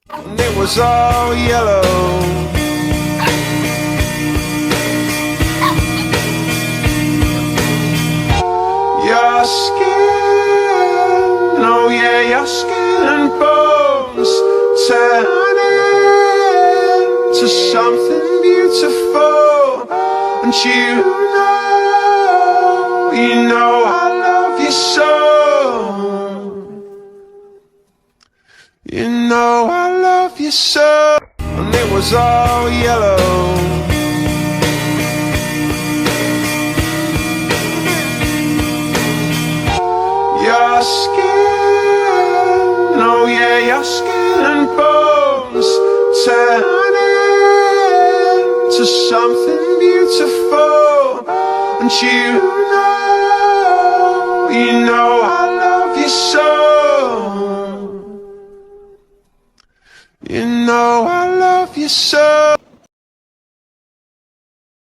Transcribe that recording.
and it was all yellow. Your skin, oh yeah, your skin and bones turning to something beautiful. And you know I love you so. You know I love you so. And it was all yellow. Your skin, oh yeah, your skin and bones turning to something beautiful. And you know I love you so. You know I love you so.